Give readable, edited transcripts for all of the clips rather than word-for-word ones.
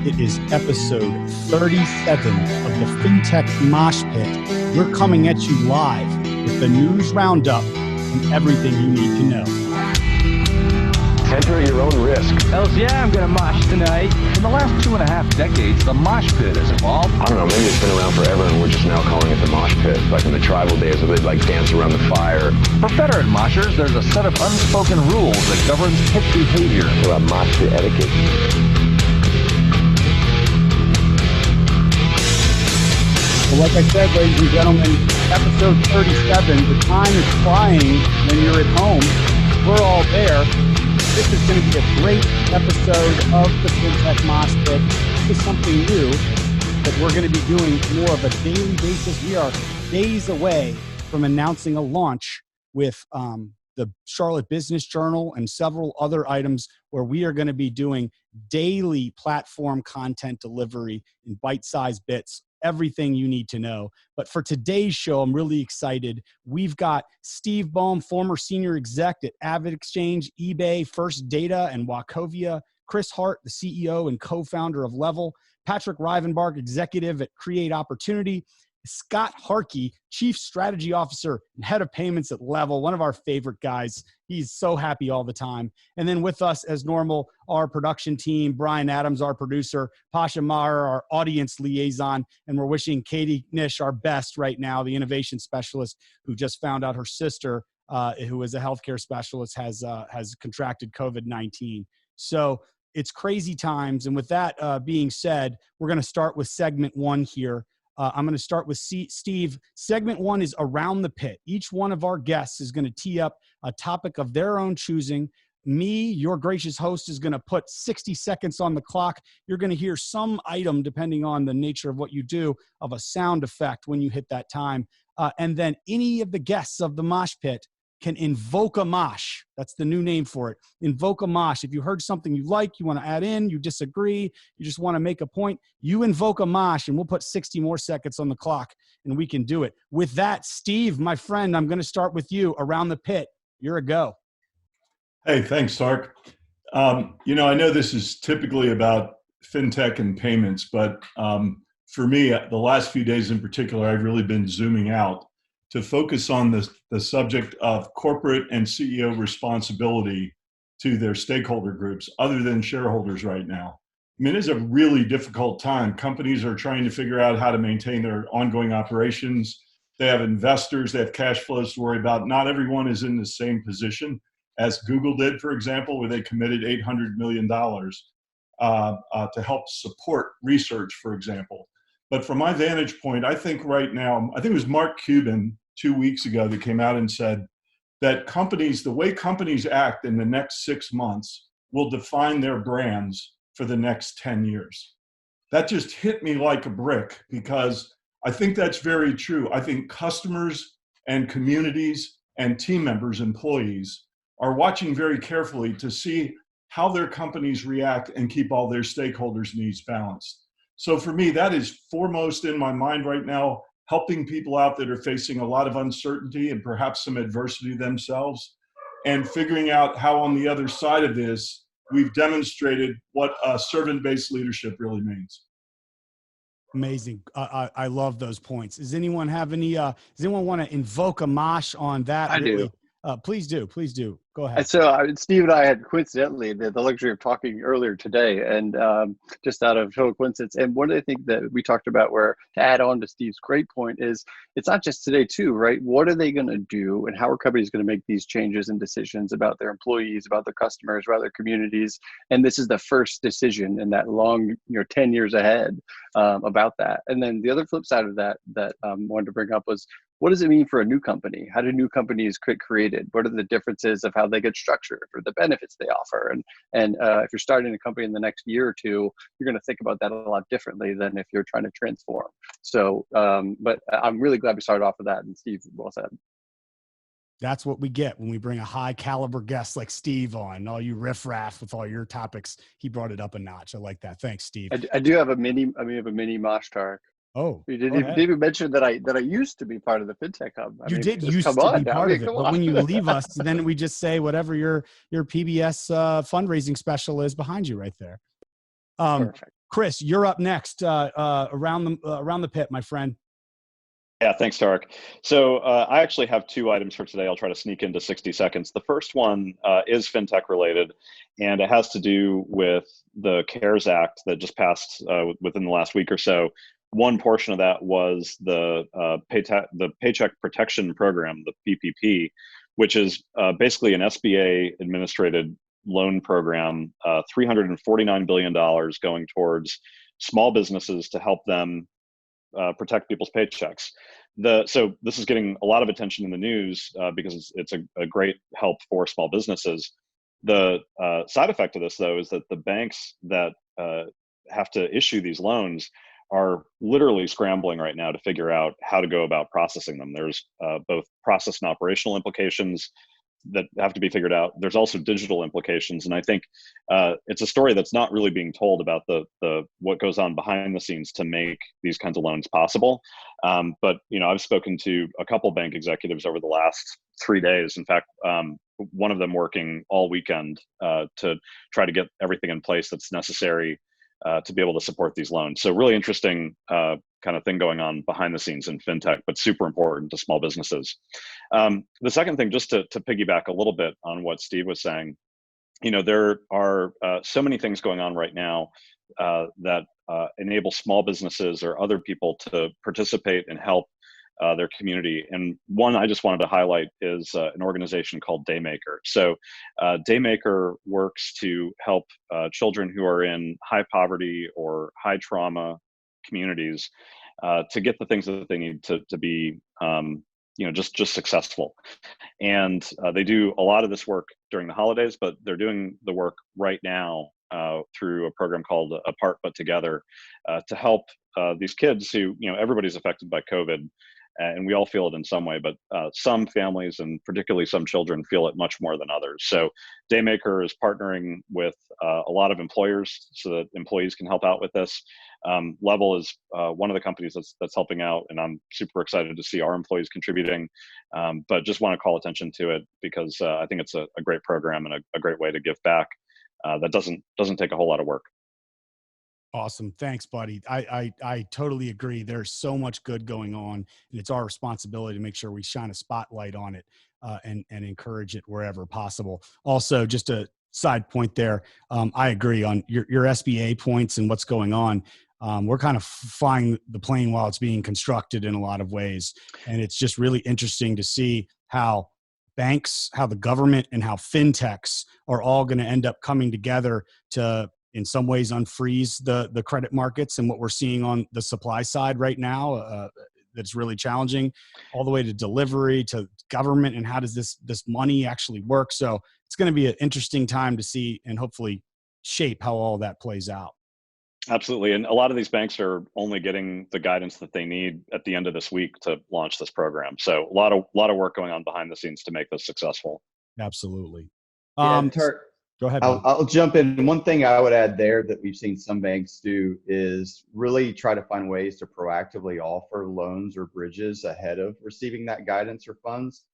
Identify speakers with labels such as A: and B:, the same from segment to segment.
A: It is episode 37 of the Fintech Moshpit. We're coming at you live with the news roundup and everything you need to know.
B: Enter at your own risk.
C: Hells yeah, I'm gonna mosh tonight. In the last 2.5 decades, the mosh pit has evolved.
B: I don't know, maybe it's been around forever and we're just now calling it the mosh pit. Like in the tribal days where they'd like dance around the fire.
C: For veteran moshers, there's a set of unspoken rules that governs pit behavior.
B: About mosh pit etiquette.
A: Well, like I said, ladies and gentlemen, episode 37, the time is flying when you're at home. We're all there. This is going to be a great episode of the Fintech Moshpit. This is something new that we're going to be doing more of a daily basis. We are days away from announcing a launch with the Charlotte Business Journal and several other items where we are going to be doing daily platform content delivery in bite-sized bits. Everything you need to know. But for today's show, I'm really excited. We've got Steve Boehm, former senior exec at AvidXchange, eBay, First Data, and Wachovia. Chris Hart, the CEO and co-founder of Levvel. Patrick Rivenbark, executive at Create Opportunity. Scott Harkey, chief strategy officer and head of payments at Levvel, one of our favorite guys. He's so happy all the time. And then with us, as normal, our production team, Brian Adams, our producer, Pasha, Maher, our audience liaison, and we're wishing Katie Knish our best right now, the innovation specialist who just found out her sister, who is a healthcare specialist, has contracted COVID-19. So it's crazy times. And with that being said, we're going to start with segment one here. I'm going to start with Steve. Segment one is Around the Pit. Each one of our guests is going to tee up a topic of their own choosing. Me, your gracious host, is going to put 60 seconds on the clock. You're going to hear some item, depending on the nature of what you do, of a sound effect when you hit that time. And then any of the guests of the Mosh Pit can invoke a mosh. That's the new name for it. Invoke a mosh. If you heard something you like, you want to add in, you disagree, you just want to make a point, you invoke a mosh, and we'll put 60 more seconds on the clock, and we can do it. With that, Steve, my friend, I'm going to start with you. Around the Pit. You're a go.
D: Hey, thanks, Sark. I know this is typically about fintech and payments, but for me, the last few days in particular, I've really been zooming out to focus on the subject of corporate and CEO responsibility to their stakeholder groups other than shareholders right now. I mean, it's a really difficult time. Companies are trying to figure out how to maintain their ongoing operations. They have investors, they have cash flows to worry about. Not everyone is in the same position as Google did, for example, where they committed $800 million to help support research, for example. But from my vantage point, I think right now, I think it was Mark Cuban 2 weeks ago that came out and said that the way companies act in the next 6 months will define their brands for the next 10 years. That just hit me like a brick because I think that's very true. I think customers and communities and team members, employees, are watching very carefully to see how their companies react and keep all their stakeholders' needs balanced. So for me, that is foremost in my mind right now, helping people out that are facing a lot of uncertainty and perhaps some adversity themselves, and figuring out how on the other side of this, we've demonstrated what servant-based leadership really means.
A: Amazing. I love those points. Does anyone have any, does anyone want to invoke a mosh on that?
E: I do.
A: Please do. Please do. Go ahead.
E: So Steve and I had coincidentally the luxury of talking earlier today, and just out of total coincidence. And one of the things that we talked about, where to add on to Steve's great point, is it's not just today too, right? What are they going to do, and how are companies going to make these changes and decisions about their employees, about their customers, about their communities? And this is the first decision in that long, 10 years ahead about that. And then the other flip side of that I wanted to bring up was, what does it mean for a new company? How do new companies get created? What are the differences of how they get structured or the benefits they offer? And if you're starting a company in the next year or two, you're going to think about that a lot differently than if you're trying to transform. So, but I'm really glad we started off with that. And Steve, well said.
A: That's what we get when we bring a high caliber guest like Steve on. All you riffraff with all your topics, he brought it up a notch. I like that. Thanks, Steve.
E: I do have a mini mosh talk.
A: Oh,
E: you didn't even mention that I used to be part of the FinTech Hub.
A: You did used to be part of it, but when you leave us, then we just say whatever your PBS fundraising special is behind you right there.
E: Perfect.
A: Chris, you're up next around the pit, my friend.
F: Yeah, thanks, Tarek. So I actually have two items for today. I'll try to sneak into 60 seconds. The first one is fintech related, and it has to do with the CARES Act that just passed within the last week or so. One portion of that was the Paycheck Protection Program, the PPP, which is basically an SBA administrated loan program, $349 billion going towards small businesses to help them protect people's paychecks. So this is getting a lot of attention in the news because it's a great help for small businesses. The side effect of this, though, is that the banks that have to issue these loans are literally scrambling right now to figure out how to go about processing them. There's both process and operational implications that have to be figured out. There's also digital implications, and I think it's a story that's not really being told about the what goes on behind the scenes to make these kinds of loans possible. But I've spoken to a couple bank executives over the last 3 days. In fact, one of them working all weekend to try to get everything in place that's necessary to be able to support these loans. So really interesting kind of thing going on behind the scenes in fintech, but super important to small businesses. The second thing, just to piggyback a little bit on what Steve was saying, there are so many things going on right now that enable small businesses or other people to participate and help their community. And one I just wanted to highlight is an organization called Daymaker. So Daymaker works to help children who are in high poverty or high trauma communities to get the things that they need to be just successful. And they do a lot of this work during the holidays, but they're doing the work right now through a program called Apart But Together to help these kids who, everybody's affected by COVID, and we all feel it in some way, but some families and particularly some children feel it much more than others. So Daymaker is partnering with a lot of employers so that employees can help out with this. Levvel is one of the companies that's helping out, and I'm super excited to see our employees contributing, but just want to call attention to it because I think it's a great program and a great way to give back that doesn't take a whole lot of work.
A: Awesome. Thanks, buddy. I totally agree. There's so much good going on, and it's our responsibility to make sure we shine a spotlight on it and encourage it wherever possible. Also, just a side point there, I agree on your SBA points and what's going on. We're kind of flying the plane while it's being constructed in a lot of ways. And it's just really interesting to see how banks, how the government, and how fintechs are all going to end up coming together to, in some ways, unfreeze the credit markets. And what we're seeing on the supply side right now that's really challenging, all the way to delivery, to government, and how does this money actually work. So it's going to be an interesting time to see and hopefully shape how all that plays out.
F: Absolutely. And a lot of these banks are only getting the guidance that they need at the end of this week to launch this program. So a lot of work going on behind the scenes to make this successful.
A: Absolutely.
G: Go ahead. I'll jump in. One thing I would add there that we've seen some banks do is really try to find ways to proactively offer loans or bridges ahead of receiving that guidance or funds.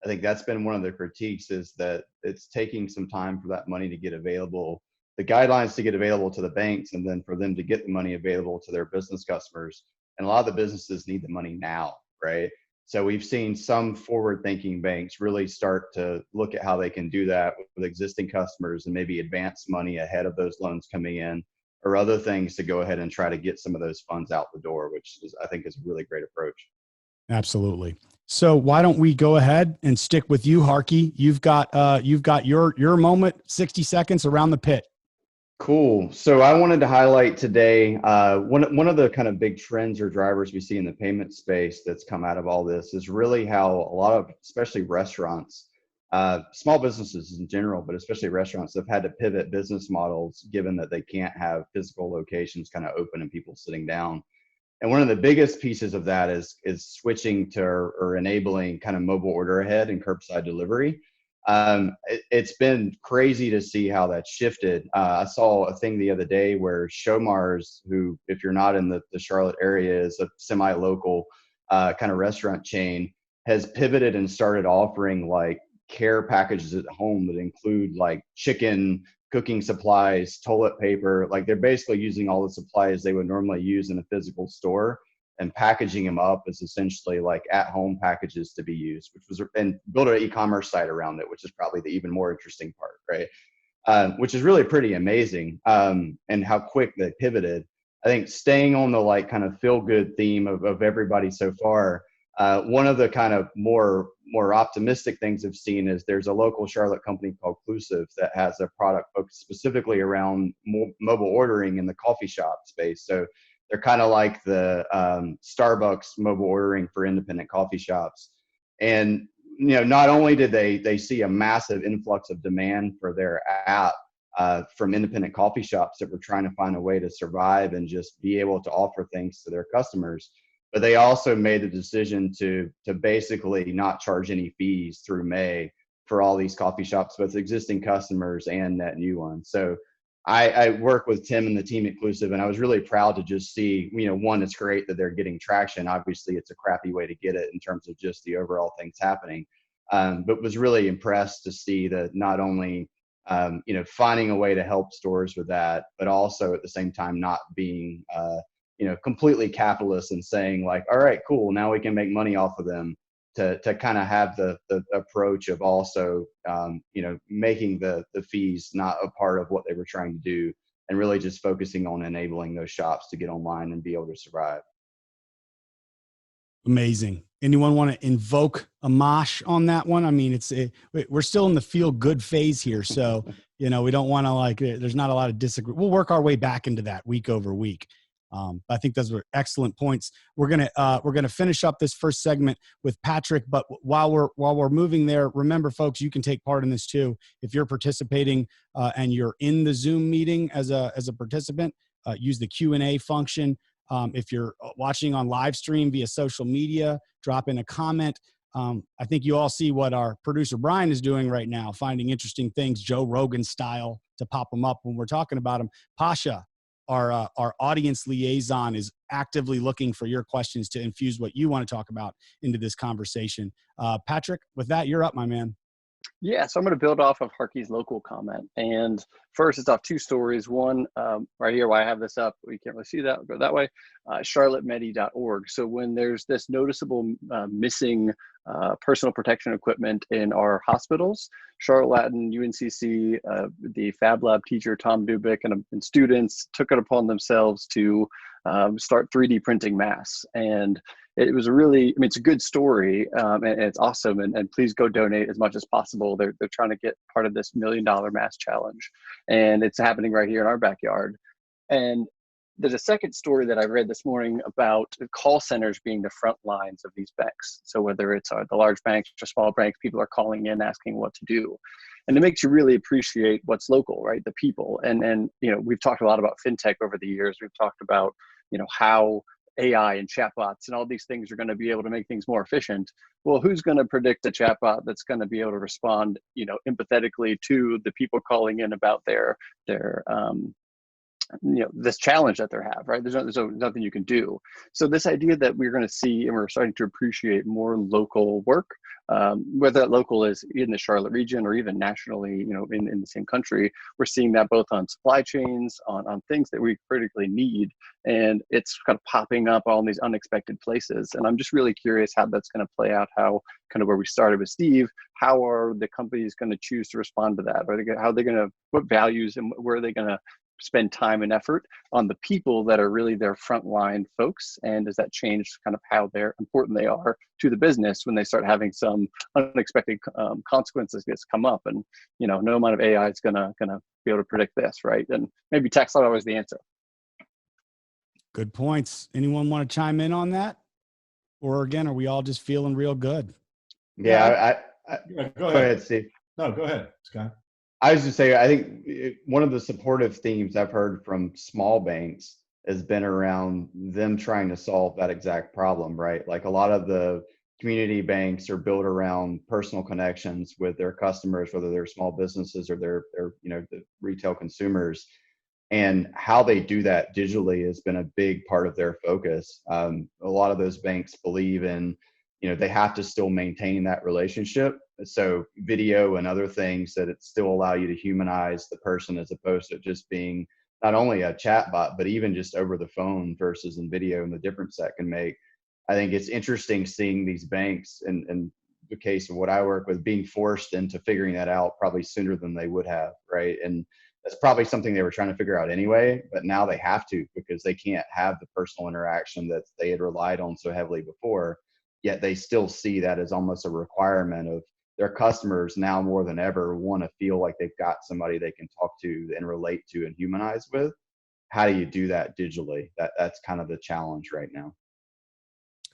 G: I think that's been one of the critiques, is that it's taking some time for that money to get available, the guidelines to get available to the banks, and then for them to get the money available to their business customers. And a lot of the businesses need the money now, right? So we've seen some forward-thinking banks really start to look at how they can do that with existing customers and maybe advance money ahead of those loans coming in, or other things to go ahead and try to get some of those funds out the door, which I think is a really great approach.
A: Absolutely. So why don't we go ahead and stick with you, Harkey? You've got your moment, 60 seconds around the pit.
G: Cool. So I wanted to highlight today one of the kind of big trends or drivers we see in the payment space that's come out of all this is really how a lot of, especially restaurants, small businesses in general, but especially restaurants, have had to pivot business models given that they can't have physical locations kind of open and people sitting down. And one of the biggest pieces of that is switching to or enabling kind of mobile order ahead and curbside delivery. It's been crazy to see how that's shifted. I saw a thing the other day where Showmars, who, if you're not in the Charlotte area, is a semi-local kind of restaurant chain, has pivoted and started offering like care packages at home that include like chicken cooking supplies, toilet paper. Like they're basically using all the supplies they would normally use in a physical store and packaging them up as essentially like at-home packages to be used, and build an e-commerce site around it, which is probably the even more interesting part, right? Which is really pretty amazing, and how quick they pivoted. I think staying on the like kind of feel-good theme of everybody so far, one of the kind of more optimistic things I've seen is there's a local Charlotte company called Clusive that has a product focused specifically around mobile ordering in the coffee shop space. So they're kind of like the Starbucks mobile ordering for independent coffee shops. And not only did they see a massive influx of demand for their app from independent coffee shops that were trying to find a way to survive and just be able to offer things to their customers, but they also made the decision to basically not charge any fees through May for all these coffee shops, both existing customers and net new ones. So I work with Tim and the team at Clusive, and I was really proud to just see, one, it's great that they're getting traction. Obviously, it's a crappy way to get it in terms of just the overall things happening, but was really impressed to see that not only finding a way to help stores with that, but also at the same time not being completely capitalist and saying like, all right, cool, now we can make money off of them, to kind of have the approach of also making the fees not a part of what they were trying to do, and really just focusing on enabling those shops to get online and be able to survive.
A: Amazing. Anyone want to invoke a mosh on that one? I mean, we're still in the feel good phase here. So, we don't want to there's not a lot of disagree. We'll work our way back into that week over week. I think those were excellent points. We're gonna finish up this first segment with Patrick, but while we're moving there, remember, folks, you can take part in this too. If you're participating and you're in the Zoom meeting as a participant, use the Q&A function. If you're watching on live stream via social media, drop in a comment. I think you all see what our producer Brian is doing right now, finding interesting things, Joe Rogan style, to pop them up when we're talking about them. Pasha, our audience liaison, is actively looking for your questions to infuse what you want to talk about into this conversation. Patrick, with that, you're up, my man.
E: Yeah, so I'm going to build off of Harkey's local comment. And first, it's off two stories. One, right here, why I have this up, we can't really see that, I'll go that way, charlottemedi.org. So when there's this noticeable missing personal protection equipment in our hospitals, Charlotte Latin, UNCC, the Fab Lab teacher, Tom Dubik, and students took it upon themselves to start 3D printing masks. And it was it's a good story, and it's awesome. And please go donate as much as possible. They're trying to get part of this $1 million mask challenge, and it's happening right here in our backyard. And there's a second story that I read this morning about call centers being the front lines of these banks. So whether it's the large banks or small banks, people are calling in asking what to do. And it makes you really appreciate what's local, right? The people. And we've talked a lot about fintech over the years. We've talked about, how AI and chatbots and all these things are going to be able to make things more efficient. Well, who's going to predict a chatbot that's going to be able to respond, empathetically to the people calling in about their this challenge that they have, right? There's nothing you can do. So this idea that we're going to see, and we're starting to appreciate more local work, whether that local is in the Charlotte region or even nationally, in the same country, we're seeing that both on supply chains, on things that we critically need. And it's kind of popping up all in these unexpected places. And I'm just really curious how that's going to play out, how kind of where we started with Steve, how are the companies going to choose to respond to that? How are they going to, what values and where are they going to spend time and effort on the people that are really their frontline folks? And does that change kind of how important they are to the business when they start having some unexpected consequences that's come up? And no amount of AI is gonna be able to predict this, right? And maybe tech's not always the answer.
A: Good points. Anyone want to chime in on that? Or again, are we all just feeling real good?
G: Yeah,
D: Go
G: ahead, Steve.
D: No, go ahead, Scott.
G: I was just saying, I think one of the supportive themes I've heard from small banks has been around them trying to solve that exact problem, right? Like a lot of the community banks are built around personal connections with their customers, whether they're small businesses or they're the retail consumers. And how they do that digitally has been a big part of their focus. A lot of those banks believe in they have to still maintain that relationship. So video and other things that it still allow you to humanize the person as opposed to just being not only a chat bot, but even just over the phone versus in video, and the difference that can make. I think it's interesting seeing these banks, and the case of what I work with, being forced into figuring that out probably sooner than they would have, right? And that's probably something they were trying to figure out anyway, but now they have to, because they can't have the personal interaction that they had relied on so heavily before. Yet they still see that as almost a requirement of their customers now more than ever want to feel like they've got somebody they can talk to and relate to and humanize with. How do you do that digitally? That's kind of the challenge right now.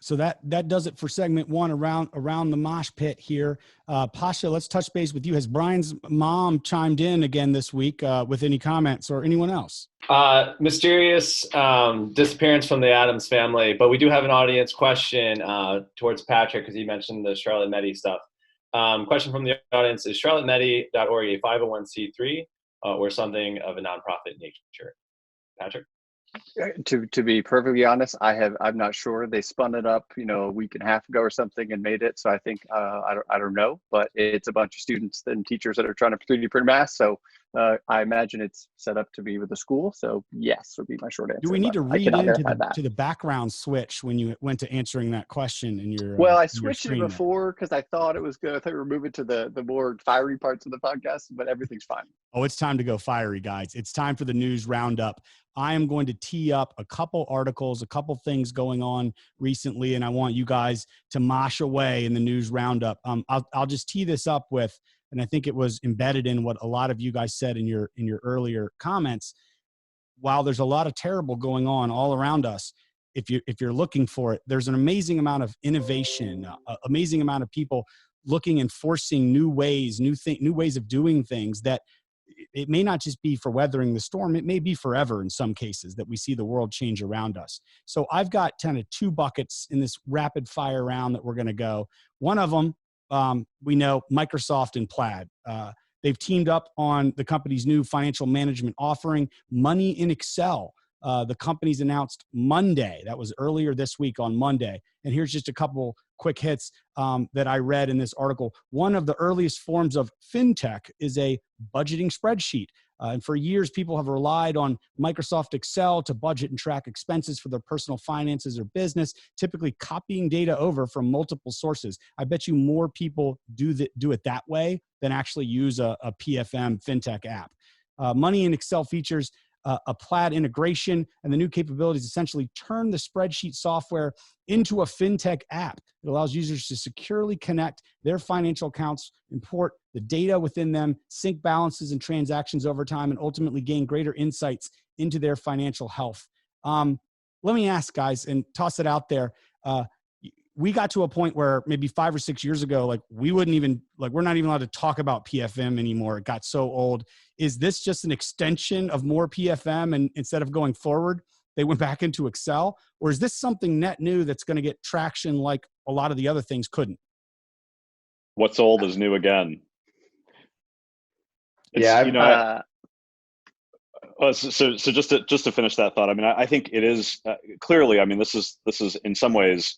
A: So that does it for segment one around the mosh pit here. Pasha, let's touch base with you. Has Brian's mom chimed in again this week with any comments, or anyone else?
H: Mysterious disappearance from the Addams family, but we do have an audience question towards Patrick, because he mentioned the Charlotte Medi stuff. Question from the audience: is charlottemedi.org a 501c3 or something of a nonprofit nature? Patrick?
E: To be perfectly honest, I'm not sure. They spun it up, a week and a half ago or something, and made it. So I think I don't know, but it's a bunch of students and teachers that are trying to 3D print masks. So I imagine it's set up to be with the school. So yes, would be my short answer.
A: Do we need to read into the background switch when you went to answering that question in your?
E: Well, I switched it before because I thought it was good. I thought we were moving to the more fiery parts of the podcast, but everything's fine.
A: Oh, it's time to go fiery, guys. It's time for the news roundup. I am going to tee up a couple articles, a couple things going on recently, and I want you guys to mosh away in the news roundup. I'll just tee this up with, and I think it was embedded in what a lot of you guys said in your earlier comments. While there's a lot of terrible going on all around us, if you're looking for it, there's an amazing amount of innovation, amazing amount of people looking and forcing new ways, new ways of doing things that it may not just be for weathering the storm. It may be forever in some cases that we see the world change around us. So I've got kind of two buckets in this rapid fire round that we're going to go. One of them, we know Microsoft and Plaid. They've teamed up on the company's new financial management offering, Money in Excel. The company's announced Monday. That was earlier this week on Monday. And here's just a couple quick hits that I read in this article. One of the earliest forms of fintech is a budgeting spreadsheet. And for years, people have relied on Microsoft Excel to budget and track expenses for their personal finances or business, typically copying data over from multiple sources. I bet you more people do it that way than actually use a PFM fintech app. Money in Excel features a Plaid integration, and the new capabilities essentially turn the spreadsheet software into a fintech app. It allows users to securely connect their financial accounts, import the data within them, sync balances and transactions over time, and ultimately gain greater insights into their financial health. Let me ask, guys, and toss it out there. We got to a point where maybe 5 or 6 years ago, we're not even allowed to talk about PFM anymore. It got so old. Is this just an extension of more PFM, and instead of going forward, they went back into Excel? Or is this something net new that's going to get traction like a lot of the other things couldn't?
F: What's old is new again. So just to finish that thought, I think it is clearly. This is in some ways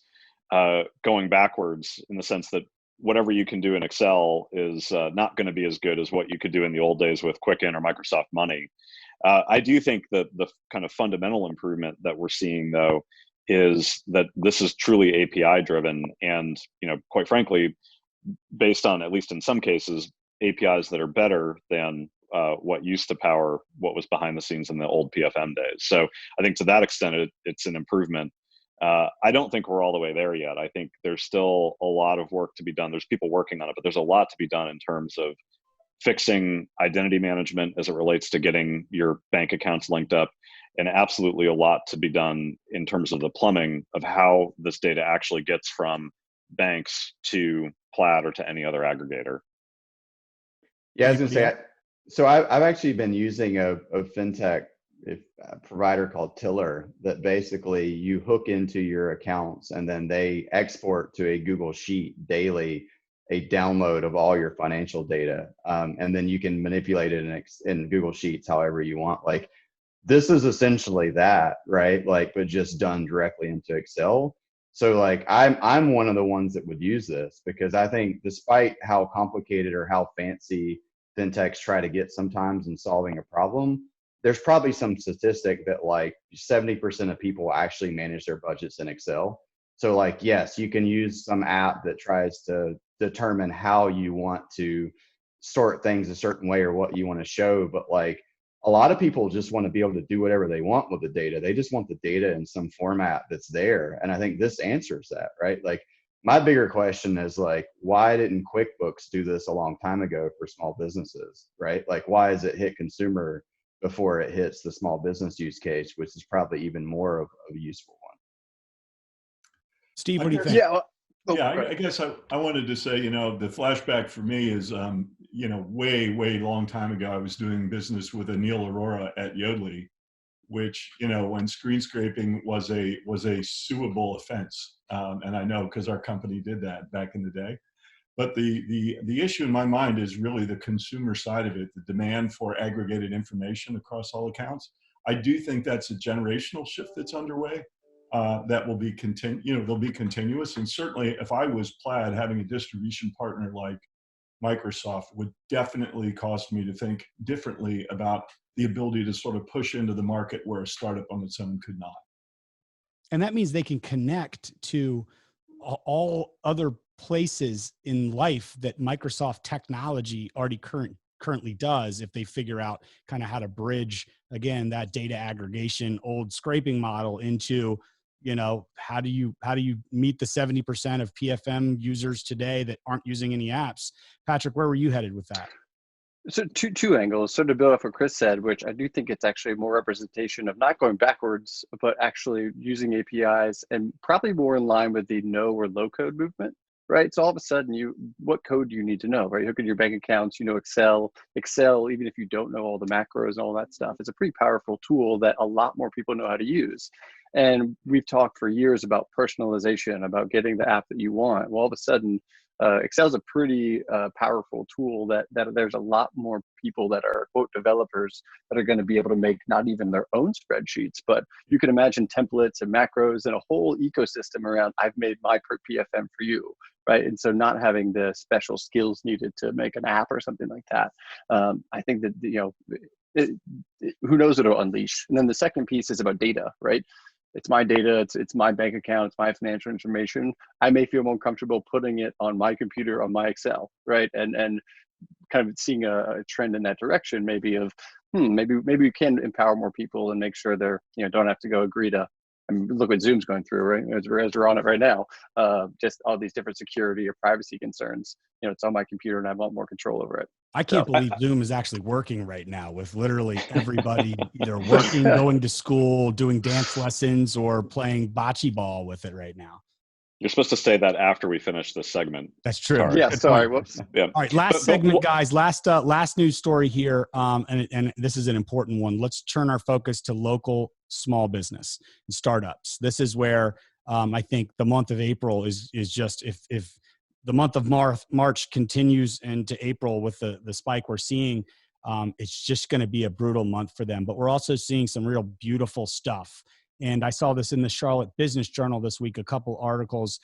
F: going backwards, in the sense that whatever you can do in Excel is not going to be as good as what you could do in the old days with Quicken or Microsoft Money. I do think that the kind of fundamental improvement that we're seeing, though, is that this is truly API driven, and quite frankly, based on, at least in some cases, APIs that are better than what used to power what was behind the scenes in the old PFM days. So I think to that extent, it's an improvement. I don't think we're all the way there yet. I think there's still a lot of work to be done. There's people working on it, but there's a lot to be done in terms of fixing identity management as it relates to getting your bank accounts linked up, and absolutely a lot to be done in terms of the plumbing of how this data actually gets from banks to Plaid or to any other aggregator.
G: Yeah, I was going to say, so I've actually been using a fintech provider called Tiller that basically you hook into your accounts, and then they export to a Google Sheet daily a download of all your financial data, and then you can manipulate it in Google Sheets however you want. This is essentially that, right? But just done directly into Excel. So like I'm one of the ones that would use this, because I think despite how complicated or how fancy fintechs try to get sometimes in solving a problem, there's probably some statistic that like 70% of people actually manage their budgets in Excel. So like, yes, you can use some app that tries to determine how you want to sort things a certain way or what you want to show, but like a lot of people just want to be able to do whatever they want with the data. They just want the data in some format that's there. And I think this answers that, right? Like my bigger question is like, why didn't QuickBooks do this a long time ago for small businesses, right? Like, why does it hit consumer before it hits the small business use case, which is probably even more of a useful one?
A: Steve, what do you think?
E: Yeah.
D: I guess I wanted to say, the flashback for me is, way long time ago, I was doing business with Anil Arora at Yodlee, which, when screen scraping was a suable offense. And I know because our company did that back in the day. But the issue in my mind is really the consumer side of it, the demand for aggregated information across all accounts. I do think that's a generational shift that's underway. That will be they'll be continuous. And certainly if I was Plaid, having a distribution partner like Microsoft would definitely cause me to think differently about the ability to sort of push into the market where a startup on its own could not.
A: And that means they can connect to all other places in life that Microsoft technology already currently does, if they figure out kind of how to bridge, again, that data aggregation, old scraping model into, how do you meet the 70% of PFM users today that aren't using any apps? Patrick, where were you headed with that?
E: So two angles. So to build off what Chris said, which I do think it's actually more representation of not going backwards, but actually using APIs, and probably more in line with the no or low code movement, right? So all of a sudden, what code do you need to know, right? You look at your bank accounts, Excel, even if you don't know all the macros and all that stuff, it's a pretty powerful tool that a lot more people know how to use. And we've talked for years about personalization, about getting the app that you want. Well, all of a sudden, Excel is a pretty powerful tool that there's a lot more people that are quote developers that are going to be able to make not even their own spreadsheets, but you can imagine templates and macros and a whole ecosystem around I've made my PFM for you, right? And so not having the special skills needed to make an app or something like that. I think that, who knows what it'll unleash. And then the second piece is about data, right? It's my data, it's my bank account, it's my financial information. I may feel more comfortable putting it on my computer, on my Excel, right? And kind of seeing a trend in that direction, maybe of, maybe we can empower more people and make sure they're, don't have to go agree to, look what Zoom's going through, right? As we're on it right now, just all these different security or privacy concerns. It's on my computer and I want more control over it.
A: I can't believe Zoom is actually working right now with literally everybody either working, going to school, doing dance lessons, or playing bocce ball with it right now.
F: You're supposed to say that after we finish this segment.
A: That's true.
F: Sorry.
E: Yeah, sorry. Whoops.
F: Yeah.
A: All right, last segment, guys. Last news story here, and this is an important one. Let's turn our focus to local small business and startups. This is where I think the month of April is just if the month of March continues into April with the spike we're seeing, it's just going to be a brutal month for them. But we're also seeing some real beautiful stuff. And I saw this in the Charlotte Business Journal this week, a couple articles.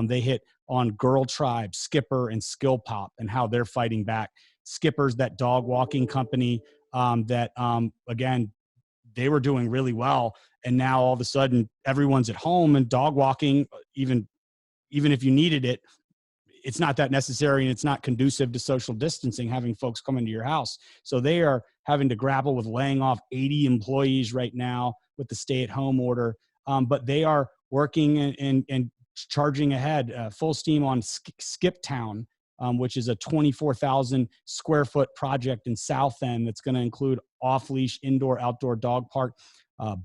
A: They hit on Girl Tribe, Skipper, and Skill Pop and how they're fighting back. Skipper's that dog walking company that, again, they were doing really well. And now all of a sudden, everyone's at home and dog walking, even if you needed it, it's not that necessary and it's not conducive to social distancing, having folks come into your house. So they are having to grapple with laying off 80 employees right now with the stay-at-home order. But they are working and charging ahead, full steam on Skip Town, which is a 24,000 square foot project in South End that's going to include off-leash indoor-outdoor dog park,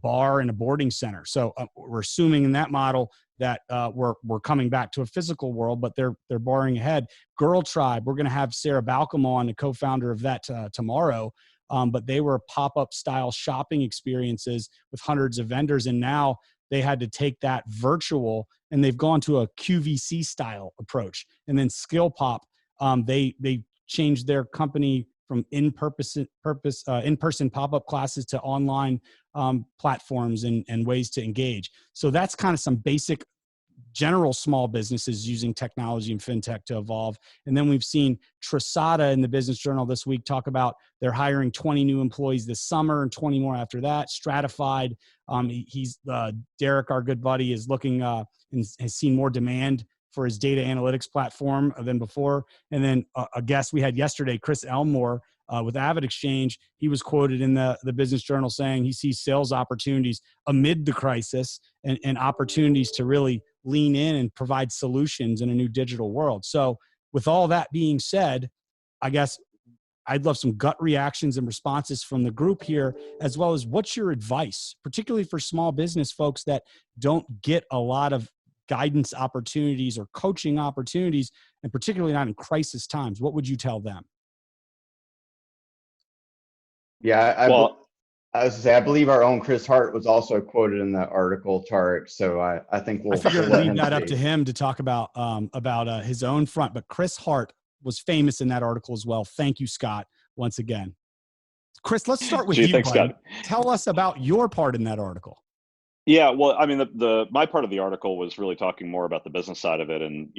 A: bar, and a boarding center. So we're assuming in that model that we're coming back to a physical world, but they're barring ahead. Girl Tribe, we're going to have Sarah Balcom on, the co-founder of that tomorrow. But they were pop-up style shopping experiences with hundreds of vendors, and now they had to take that virtual, and they've gone to a QVC style approach. And then Skill Pop, they changed their company from in-person pop-up classes to online platforms and ways to engage. So that's kind of some basic general small businesses using technology and fintech to evolve. And then we've seen Trisata in the Business Journal this week talk about they're hiring 20 new employees this summer and 20 more after that. Stratified, he's Derek, our good buddy, is looking and has seen more demand for his data analytics platform than before. And then a guest we had yesterday, Chris Elmore, with AvidXchange, he was quoted in the Business Journal saying he sees sales opportunities amid the crisis and opportunities to really lean in and provide solutions in a new digital world. So with all that being said, I guess I'd love some gut reactions and responses from the group here, as well as what's your advice, particularly for small business folks that don't get a lot of guidance opportunities or coaching opportunities, and particularly not in crisis times. What would you tell them?
G: Yeah, I was going to say, I believe our own Chris Hart was also quoted in that article, Tarek. So I think
A: I figured I'd leave that up to him to talk about his own front. But Chris Hart was famous in that article as well. Thank you, Scott, once again. Chris, let's start with you.
F: Thanks, Scott.
A: Tell us about your part in that article.
F: Yeah, well, I mean, my part of the article was really talking more about the business side of it. And,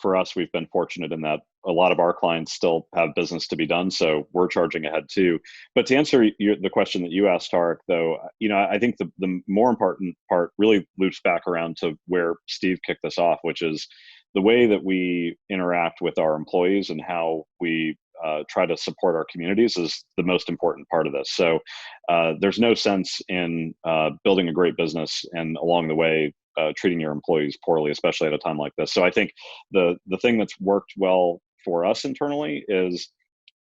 F: for us, we've been fortunate in that a lot of our clients still have business to be done. So we're charging ahead too. But to answer the question that you asked, Tarek, though, I think the more important part really loops back around to where Steve kicked this off, which is the way that we interact with our employees and how we try to support our communities is the most important part of this. So there's no sense in building a great business and along the way treating your employees poorly, especially at a time like this. So I think the thing that's worked well for us internally is,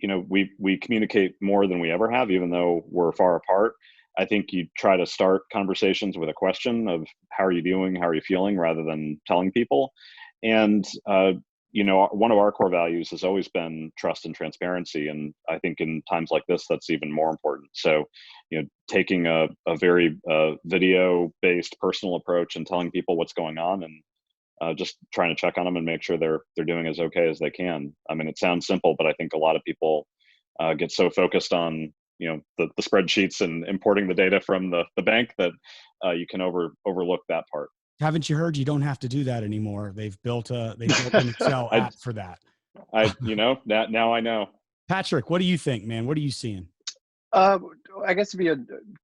F: we communicate more than we ever have, even though we're far apart. I think you try to start conversations with a question of how are you doing, how are you feeling, rather than telling people. And one of our core values has always been trust and transparency. And I think in times like this, that's even more important. So, taking a very video-based personal approach and telling people what's going on and just trying to check on them and make sure they're doing as okay as they can. I mean, it sounds simple, but I think a lot of people get so focused on, the spreadsheets and importing the data from the bank that you can overlook that part.
A: Haven't you heard? You don't have to do that anymore. They've built an Excel app for that.
F: Now I know.
A: Patrick, what do you think, man? What are you seeing?
E: I guess to be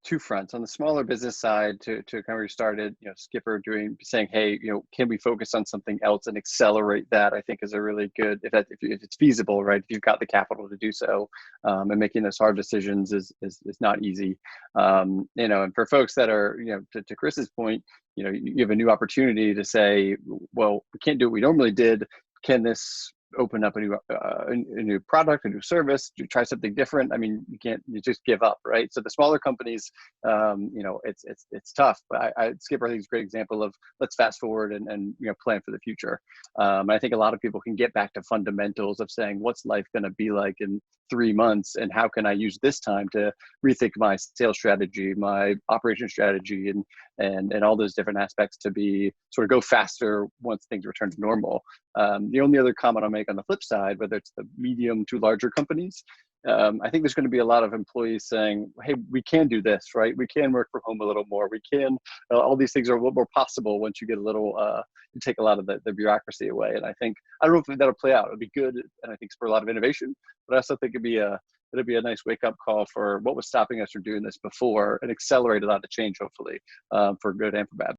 E: two fronts. On the smaller business side, to kind of where you started, Skipper saying, hey, can we focus on something else and accelerate that? I think is a really good, if it's feasible, right? If you've got the capital to do so, and making those hard decisions is not easy. And for folks that are, to Chris's point, you have a new opportunity to say, well, we can't do what we normally did. Can this open up a new product, a new service, try something different? I mean, you just give up, right? So the smaller companies, it's tough. But Skipper, I think, is a great example of let's fast forward and plan for the future. I think a lot of people can get back to fundamentals of saying, what's life going to be like in 3 months, and how can I use this time to rethink my sales strategy, my operation strategy, and all those different aspects to be sort of go faster once things return to normal. The only other comment I'll make on the flip side, whether it's the medium to larger companies, I think there's going to be a lot of employees saying, hey, we can do this, right? We can work from home a little more. We can, all these things are a little more possible once you get a little, you take a lot of the bureaucracy away. And I don't know if that'll play out. It'll be good, and I think spur a lot of innovation, but I also think it'll be a nice wake-up call for what was stopping us from doing this before and accelerate a lot of change, hopefully, for good and for bad.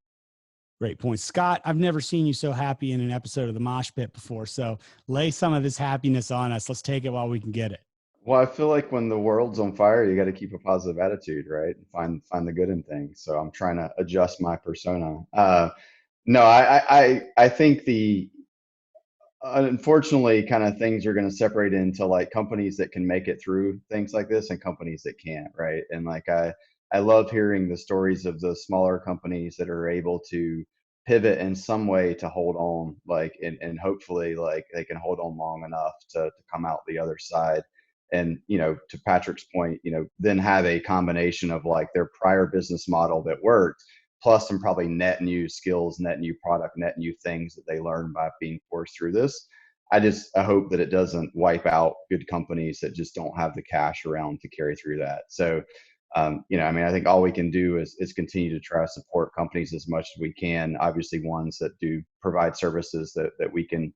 A: Great point. Scott, I've never seen you so happy in an episode of the Mosh Pit before. So lay some of this happiness on us. Let's take it while we can get it.
G: Well, I feel like when the world's on fire, you got to keep a positive attitude, right? And find the good in things. So I'm trying to adjust my persona. No, I think unfortunately, kind of things are going to separate into like companies that can make it through things like this and companies that can't, right? And like I love hearing the stories of the smaller companies that are able to pivot in some way to hold on, like, and hopefully like they can hold on long enough to come out the other side. And, to Patrick's point, then have a combination of like their prior business model that worked, plus some probably net new skills, net new product, net new things that they learned by being forced through this. I hope that it doesn't wipe out good companies that just don't have the cash around to carry through that. So You know, I mean, I think all we can do is continue to try to support companies as much as we can. Obviously, ones that do provide services that we can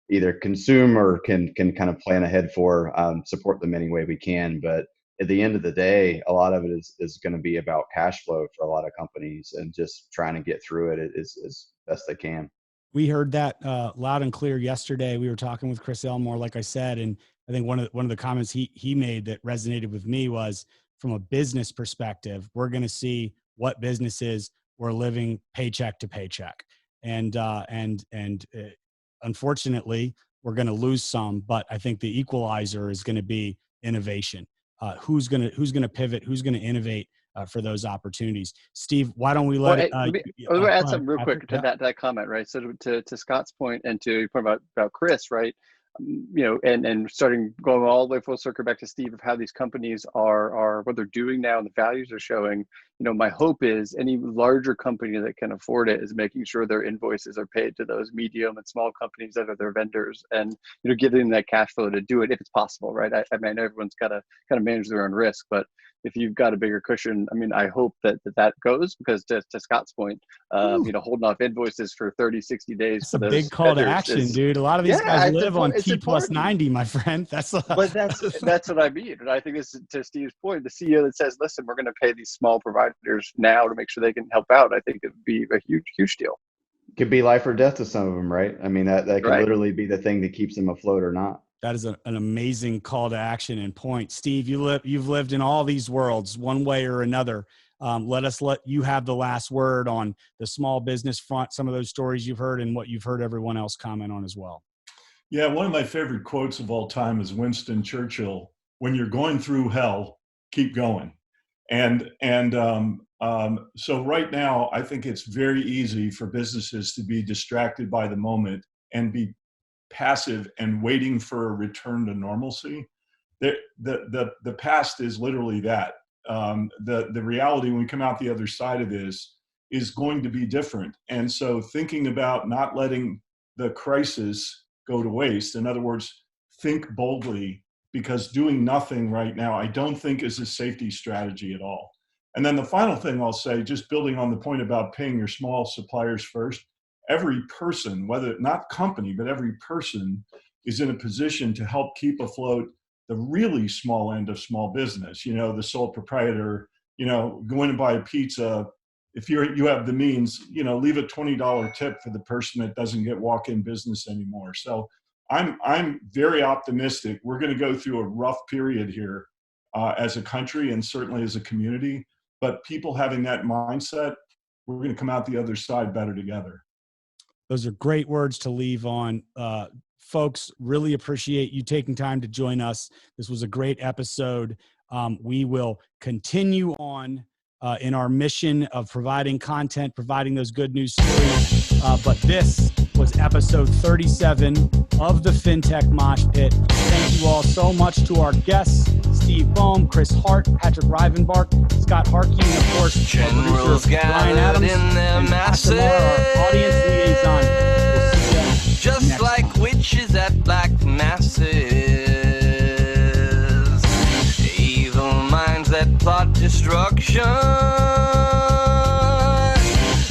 G: either consume or can kind of plan ahead for, support them any way we can. But at the end of the day, a lot of it is going to be about cash flow for a lot of companies and just trying to get through it as best they can.
A: We heard that loud and clear yesterday. We were talking with Chris Elmore, like I said, and I think one of the comments he made that resonated with me was, from a business perspective, we're going to see what businesses were living paycheck to paycheck, and unfortunately, we're going to lose some. But I think the equalizer is going to be innovation. Who's going to pivot? Who's going to innovate for those opportunities? Steve, why don't we let?
E: Let me add something real quick to that comment, right? So to Scott's point and to your point about Chris, right? You know, and going all the way full circle back to Steve of how these companies are what they're doing now and the values they're showing. You know, my hope is any larger company that can afford it is making sure their invoices are paid to those medium and small companies that are their vendors, and, you know, giving them that cash flow to do it if it's possible, right? I mean, everyone's got to kind of manage their own risk, but if you've got a bigger cushion, I mean, I hope that goes, because to Scott's point, you know, holding off invoices for 30, 60 days.
A: It's a big call to action, dude. A lot of these guys live on T plus 90, my friend. That's
E: what I mean. And I think this is, to Steve's point, the CEO that says, listen, we're going to pay these small providers now to make sure they can help out. I think it would be a huge deal.
G: Could be life or death to some of them, right? I mean, that could literally be the thing that keeps them afloat or not.
A: That is an amazing call to action and point. Steve, you've lived in all these worlds one way or another. Let you have the last word on the small business front, some of those stories you've heard and what you've heard everyone else comment on as well.
D: Yeah, one of my favorite quotes of all time is Winston Churchill: "When you're going through hell, keep going." And so right now, I think it's very easy for businesses to be distracted by the moment and be passive and waiting for a return to normalcy. The past is literally that. The reality when we come out the other side of this is going to be different. And so thinking about not letting the crisis go to waste, in other words, think boldly, because doing nothing right now, I don't think is a safety strategy at all. And then the final thing I'll say, just building on the point about paying your small suppliers first, every person, whether not company, but every person is in a position to help keep afloat the really small end of small business. You know, the sole proprietor, you know, go in and buy a pizza. If you have the means, you know, leave a $20 tip for the person that doesn't get walk-in business anymore. So I'm very optimistic. We're going to go through a rough period here as a country and certainly as a community, but people having that mindset, we're going to come out the other side better together.
A: Those are great words to leave on. Folks, really appreciate you taking time to join us. This was a great episode. We will continue on in our mission of providing content, providing those good news stories. But this was episode 37 of the Fintech Moshpit. Thank you all so much to our guests, Steve Boehm, Chris Hart, Patrick Rivenbark, Scott Harkey, and of course,
I: Generals
A: Ryan Adams
I: in their
A: and
I: masses,
A: Pasha, our audience liaison. We'll see you
I: just
A: next
I: like
A: time.
I: witches at black masses, evil minds that plot destruction,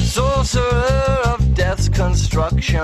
I: sorcerer of death's construction.